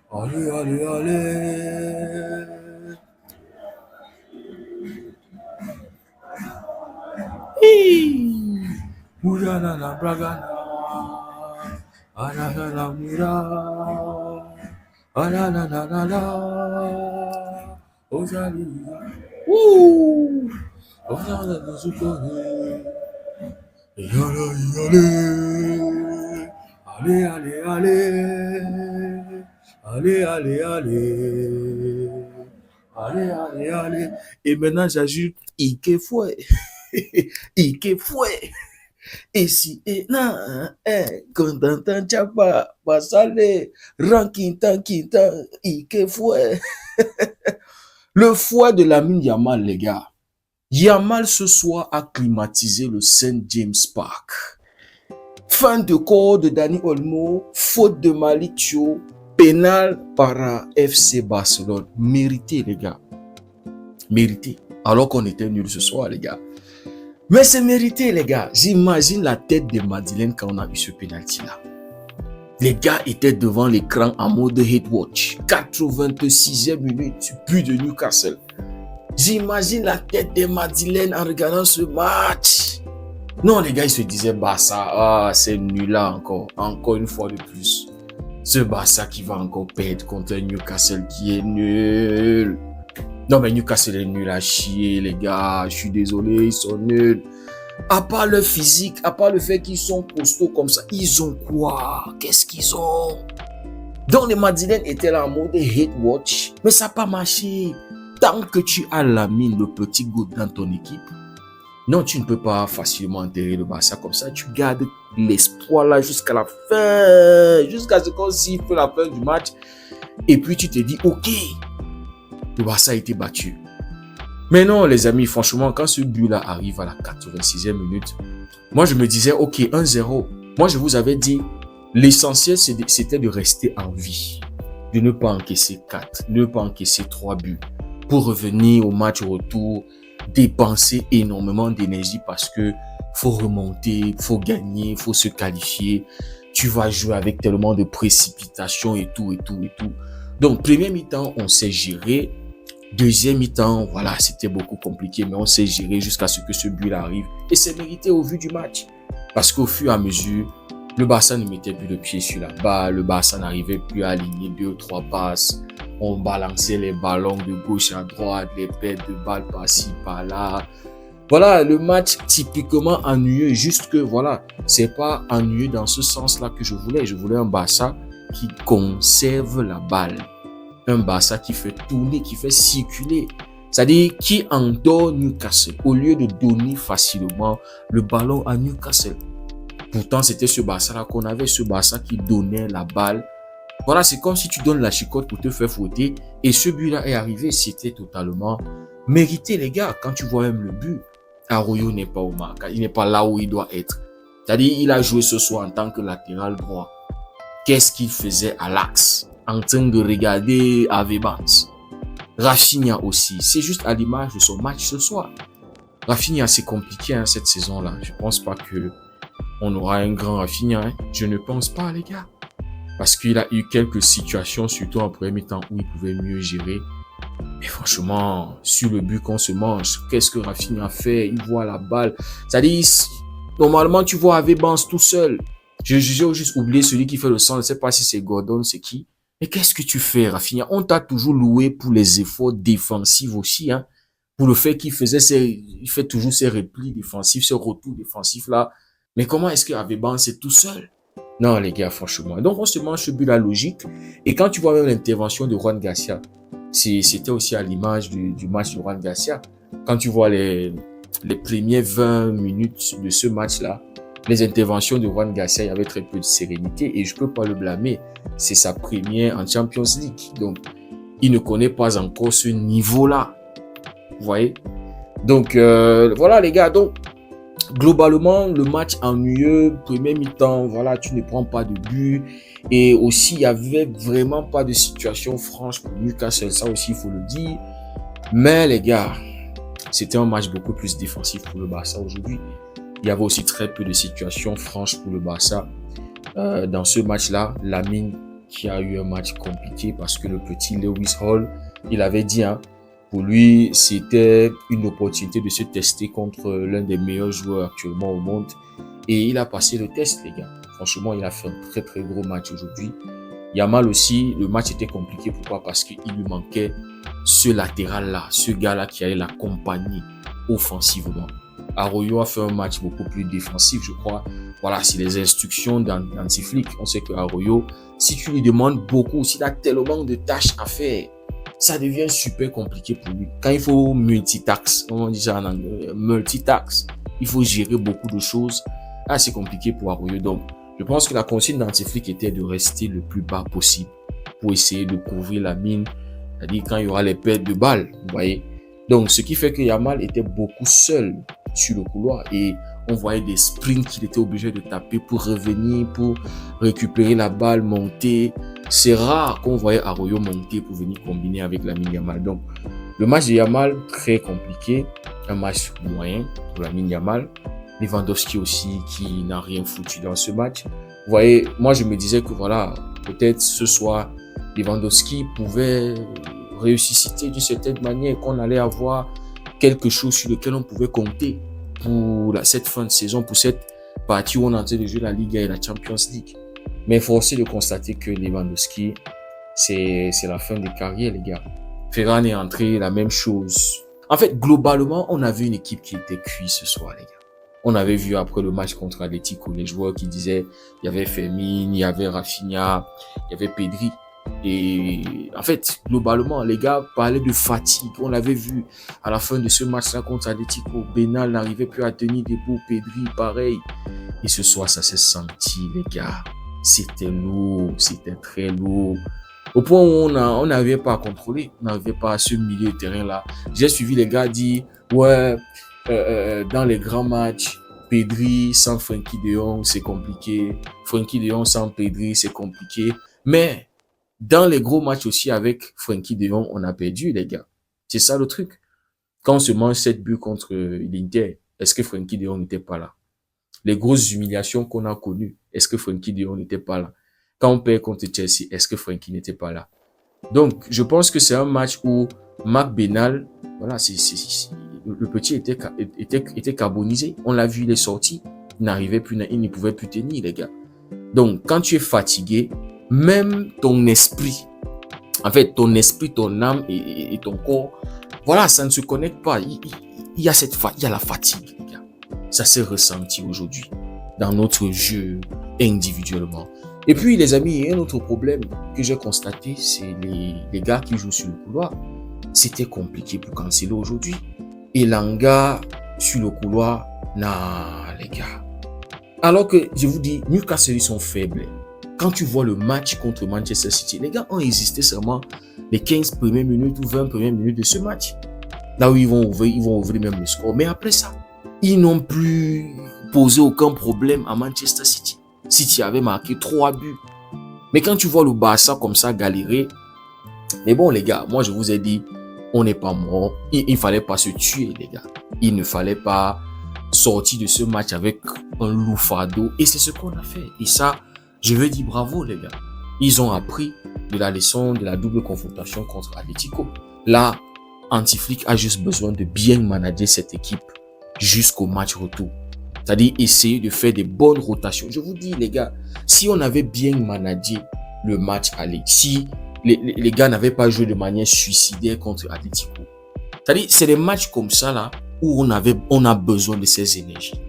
Allez, allez, allez. Murana na bragana. Anana na mura. Anana na na na. Ozali. Ozali na zukone. Yala yale. Allez, allez, allez. Allez, allez, allez. Allez, allez, allez. Et maintenant, j'ajoute Ike Fouet. Ike Fouet. Et si, et na, contentan chapa, pasale, rankintan, kintan, Ike Fouet. Le fouet de Lamine Yamal, les gars. Yamal ce soir a climatisé le St. James Park. Fin de corps de Dani Olmo, faute de Malick Thiaw, pénal par FC Barcelone. Mérité, les gars. Mérité. Alors qu'on était nuls ce soir, les gars. Mais c'est mérité, les gars. J'imagine la tête de Madeleine quand on a eu ce pénalty-là. Les gars étaient devant l'écran en mode hate watch. 86e minute, but de Newcastle. J'imagine la tête de Madeleine en regardant ce match. Non, les gars, ils se disaient, Barça, c'est nul là encore une fois de plus. Ce Barça qui va encore perdre contre un Newcastle qui est nul. Non, mais Newcastle est nul à chier, les gars. Je suis désolé, ils sont nuls. À part leur physique, à part le fait qu'ils sont costauds comme ça, ils ont quoi? Qu'est-ce qu'ils ont? Donc, les Madeleines étaient là en mode hate watch, mais ça n'a pas marché. Tant que tu as Lamine, le petit goût dans ton équipe, non, tu ne peux pas facilement enterrer le Barça comme ça. Tu gardes l'espoir là jusqu'à la fin, jusqu'à ce qu'on siffle la fin du match. Et puis tu te dis, ok, le Barça a été battu. Mais non, les amis, franchement, quand ce but-là arrive à la 86e minute, moi je me disais, ok, 1-0. Moi je vous avais dit, l'essentiel c'était de rester en vie, de ne pas encaisser 4, de ne pas encaisser 3 buts, pour revenir au match retour, dépenser énormément d'énergie parce que faut remonter, faut gagner, faut se qualifier. Tu vas jouer avec tellement de précipitation et tout. Donc, premier mi-temps, on s'est géré. Deuxième mi-temps, voilà, c'était beaucoup compliqué, mais on s'est géré jusqu'à ce que ce but arrive. Et c'est mérité au vu du match. Parce qu'au fur et à mesure, le Barça ne mettait plus le pied sur la balle, le Barça n'arrivait plus à aligner 2 ou 3 passes. On balançait les ballons de gauche à droite, les pertes de balles par-ci, par-là. Voilà, le match typiquement ennuyeux, juste que voilà, c'est pas ennuyeux dans ce sens-là que je voulais. Je voulais un Barça qui conserve la balle. Un Barça qui fait tourner, qui fait circuler. C'est-à-dire qui endort Newcastle au lieu de donner facilement le ballon à Newcastle. Pourtant, c'était ce Barça-là qu'on avait, ce Barça qui donnait la balle. Voilà, c'est comme si tu donnes la chicotte pour te faire fouetter. Et ce but-là est arrivé, c'était totalement mérité, les gars. Quand tu vois même le but, Arroyo n'est pas au marque, il n'est pas là où il doit être. C'est-à-dire, il a joué ce soir en tant que latéral droit. Qu'est-ce qu'il faisait à l'axe en train de regarder Avebans? Rafinha aussi, c'est juste à l'image de son match ce soir. Rafinha, c'est compliqué cette saison-là. Je pense pas que on aura un grand Rafinha. Je ne pense pas, les gars. Parce qu'il a eu quelques situations, surtout en premier temps, où il pouvait mieux gérer. Mais franchement, sur le but qu'on se mange, qu'est-ce que Rafinha fait? Il voit la balle. C'est-à-dire, normalement, tu vois Avebans tout seul. J'ai juste oublié celui qui fait le centre. Je ne sais pas si c'est Gordon, c'est qui. Mais qu'est-ce que tu fais, Rafinha? On t'a toujours loué pour les efforts défensifs aussi, hein. Pour le fait qu'il fait toujours ses replis défensifs, ses retours défensifs là. Mais comment est-ce que Avebans c'est tout seul? Non, les gars, franchement. Donc, on se mange ce but-là logique. Et quand tu vois même l'intervention de Juan Garcia, c'était aussi à l'image du match de Juan Garcia. Quand tu vois les premières 20 minutes de ce match-là, les interventions de Juan Garcia, il y avait très peu de sérénité et je peux pas le blâmer. C'est sa première en Champions League. Donc, il ne connaît pas encore ce niveau-là. Vous voyez? Donc, voilà les gars. Donc, globalement, le match ennuyeux, premier mi-temps, voilà, tu ne prends pas de but. Et aussi, il n'y avait vraiment pas de situation franche pour Newcastle. Ça aussi, il faut le dire. Mais les gars, c'était un match beaucoup plus défensif pour le Barça aujourd'hui. Il y avait aussi très peu de situations franches pour le Barça. Dans ce match-là, Lamine qui a eu un match compliqué parce que le petit Lewis Hall, il avait dit, hein, pour lui, c'était une opportunité de se tester contre l'un des meilleurs joueurs actuellement au monde. Et il a passé le test, les gars. Franchement, il a fait un très très gros match aujourd'hui. Yamal aussi, le match était compliqué. Pourquoi? Parce qu'il lui manquait ce latéral-là, ce gars-là qui allait l'accompagner offensivement. Arroyo a fait un match beaucoup plus défensif, je crois. Voilà, c'est les instructions d'Antiflick. On sait que Arroyo, si tu lui demandes beaucoup, s'il a tellement de tâches à faire, ça devient super compliqué pour lui. Quand il faut multitask, on dit ça en anglais, multitask, il faut gérer beaucoup de choses. Ah, c'est compliqué pour Arroyo. Donc, je pense que la consigne d'Antiflick était de rester le plus bas possible pour essayer de couvrir la mine. C'est-à-dire quand il y aura les pertes de balles, vous voyez. Donc, ce qui fait que Yamal était beaucoup seul sur le couloir et on voyait des sprints qu'il était obligé de taper pour revenir, pour récupérer la balle, monter. C'est rare qu'on voyait Arroyo monter pour venir combiner avec Lamine Yamal. Donc, le match de Yamal, très compliqué. Un match moyen pour Lamine Yamal. Lewandowski aussi, qui n'a rien foutu dans ce match. Vous voyez, moi, je me disais que voilà, peut-être ce soir, Lewandowski pouvait ressusciter d'une certaine manière, qu'on allait avoir quelque chose sur lequel on pouvait compter pour cette fin de saison, pour cette partie où on est en train de jouer la Liga et la Champions League. Mais force est de constater que Lewandowski, c'est la fin de carrière, les gars. Ferran est entré, la même chose. En fait, globalement, on avait une équipe qui était cuite ce soir, les gars. On avait vu après le match contre Atlético, les joueurs qui disaient, il y avait Fermin, il y avait Rafinha, il y avait Pedri. Et en fait, globalement, les gars parlaient de fatigue. On l'avait vu à la fin de ce match-là contre Atlético. Benal n'arrivait plus à tenir debout. Pedri, pareil. Et ce soir, ça s'est senti, les gars. C'était lourd, c'était très lourd. Au point où on n'arrivait pas à contrôler. On n'arrivait pas à ce milieu de terrain-là. J'ai suivi les gars dire, ouais, dans les grands matchs, Pedri sans Frenkie de Jong, c'est compliqué. Frenkie de Jong sans Pedri, c'est compliqué. Mais dans les gros matchs aussi avec Frenkie de Jong, on a perdu, les gars. C'est ça le truc. Quand on se mange 7 buts contre l'Inter, est-ce que Frenkie de Jong n'était pas là? Les grosses humiliations qu'on a connues, est-ce que Frenkie de Jong n'était pas là? Quand on perd contre Chelsea, est-ce que Frenkie n'était pas là? Donc, je pense que c'est un match où Marc Benal, voilà, le petit était carbonisé. On l'a vu, il est sorti. Il n'arrivait plus, il ne pouvait plus tenir, les gars. Donc, quand tu es fatigué, même ton esprit, en fait, ton esprit, ton âme et ton corps, voilà, ça ne se connecte pas. Il y a la fatigue, les gars. Ça s'est ressenti aujourd'hui dans notre jeu individuellement. Et puis, les amis, il y a un autre problème que j'ai constaté, c'est les gars qui jouent sur le couloir. C'était compliqué pour Cancelo aujourd'hui. Et Elanga sur le couloir, non, les gars. Alors que, je vous dis, Newcastle, ils sont faibles. Quand tu vois le match contre Manchester City, les gars ont existé seulement les 15 premières minutes ou 20 premières minutes de ce match. Là où ils vont ouvrir même le score. Mais après ça, ils n'ont plus posé aucun problème à Manchester City. City avait marqué 3 buts. Mais quand tu vois le Barça comme ça galérer, mais bon les gars, moi je vous ai dit, on n'est pas mort. Il ne fallait pas se tuer les gars. Il ne fallait pas sortir de ce match avec un lourd fardeau. Et c'est ce qu'on a fait. Et ça, je veux dire bravo les gars. Ils ont appris de la leçon de la double confrontation contre Atlético. Là, Antiflick a juste besoin de bien manager cette équipe jusqu'au match retour. C'est-à-dire essayer de faire des bonnes rotations. Je vous dis les gars, si on avait bien managé le match aller, si les gars n'avaient pas joué de manière suicidaire contre Atlético, c'est-à-dire c'est des matchs comme ça là où on a besoin de ces énergies.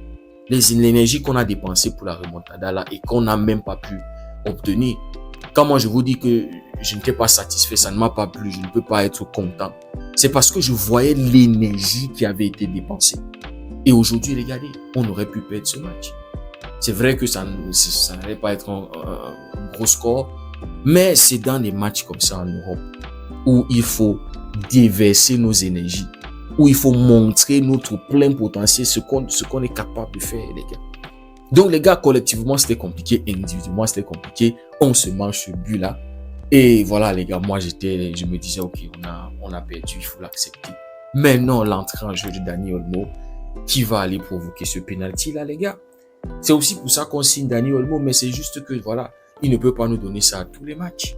L'énergie qu'on a dépensée pour la remontada là et qu'on n'a même pas pu obtenir. Quand moi je vous dis que je n'étais pas satisfait, ça ne m'a pas plu, je ne peux pas être content. C'est parce que je voyais l'énergie qui avait été dépensée. Et aujourd'hui, regardez, on aurait pu perdre ce match. C'est vrai que ça n'allait pas être un gros score, mais c'est dans des matchs comme ça en Europe où il faut déverser nos énergies, où il faut montrer notre plein potentiel, ce qu'on est capable de faire, les gars. Donc, les gars, collectivement, c'était compliqué. Individuellement, c'était compliqué. On se mange ce but-là. Et voilà, les gars, moi, je me disais, OK, on a perdu, il faut l'accepter. Maintenant, l'entrée en jeu de Dani Olmo, qui va aller provoquer ce penalty-là, les gars. C'est aussi pour ça qu'on signe Dani Olmo, mais c'est juste que, voilà, il ne peut pas nous donner ça à tous les matchs.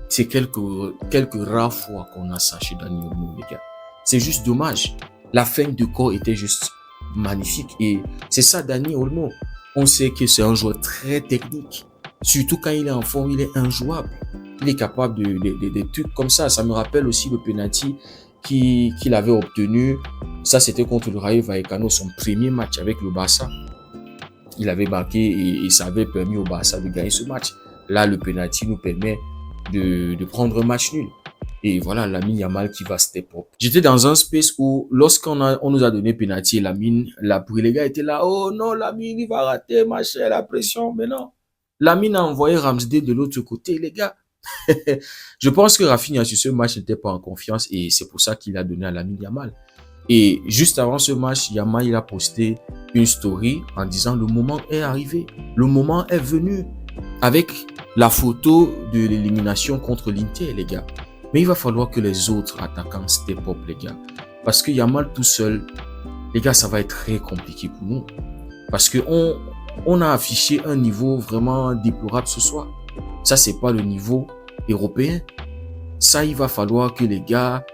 C'est quelques rares fois qu'on a ça chez Dani Olmo, les gars. C'est juste dommage. La fin de corps était juste magnifique. Et c'est ça, Dani Olmo. On sait que c'est un joueur très technique. Surtout quand il est en forme, il est injouable. Il est capable de trucs comme ça. Ça me rappelle aussi le penalty qu'il avait obtenu. Ça, c'était contre le Rayo Vallecano, son premier match avec le Barça. Il avait marqué et ça avait permis au Barça de gagner ce match. Là, le penalty nous permet de prendre un match nul. Et voilà, Lamine Yamal qui va step up. J'étais dans un space où, on nous a donné penalty, Lamine, les gars étaient là, oh non, Lamine, il va rater, machin, la pression, mais non. Lamine a envoyé Ramsdale de l'autre côté, les gars. Je pense que Rafinha sur ce match n'était pas en confiance et c'est pour ça qu'il a donné à Lamine Yamal. Et juste avant ce match, Yamal, il a posté une story en disant le moment est arrivé, le moment est venu, avec la photo de l'élimination contre l'Inter, les gars. Mais il va falloir que les autres attaquants step up, les gars. Parce que Yamal tout seul, les gars, ça va être très compliqué pour nous. Parce que on a affiché un niveau vraiment déplorable ce soir. Ça, c'est pas le niveau européen. Ça, il va falloir que les gars,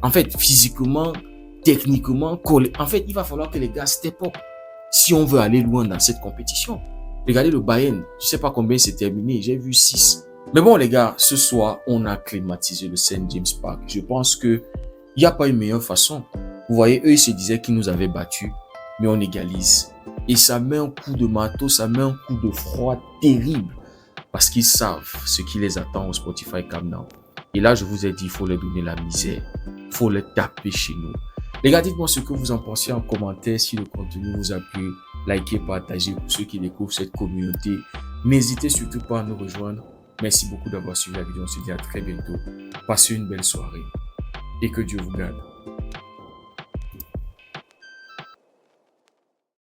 en fait, physiquement, techniquement, en fait, il va falloir que les gars step up si on veut aller loin dans cette compétition. Regardez le Bayern, je sais pas combien c'est terminé, j'ai vu 6. Mais bon, les gars, ce soir, on a climatisé le St. James Park. Je pense que il n'y a pas une meilleure façon. Vous voyez, eux, ils se disaient qu'ils nous avaient battus, mais on égalise. Et ça met un coup de marteau, ça met un coup de froid terrible. Parce qu'ils savent ce qui les attend au Spotify Camp Nou. Et là, je vous ai dit, il faut leur donner la misère. Il faut les taper chez nous. Les gars, dites-moi ce que vous en pensez en commentaire. Si le contenu vous a plu, likez, partagez pour ceux qui découvrent cette communauté. N'hésitez surtout pas à nous rejoindre. Merci beaucoup d'avoir suivi la vidéo. On se dit à très bientôt. Passez une belle soirée et que Dieu vous garde.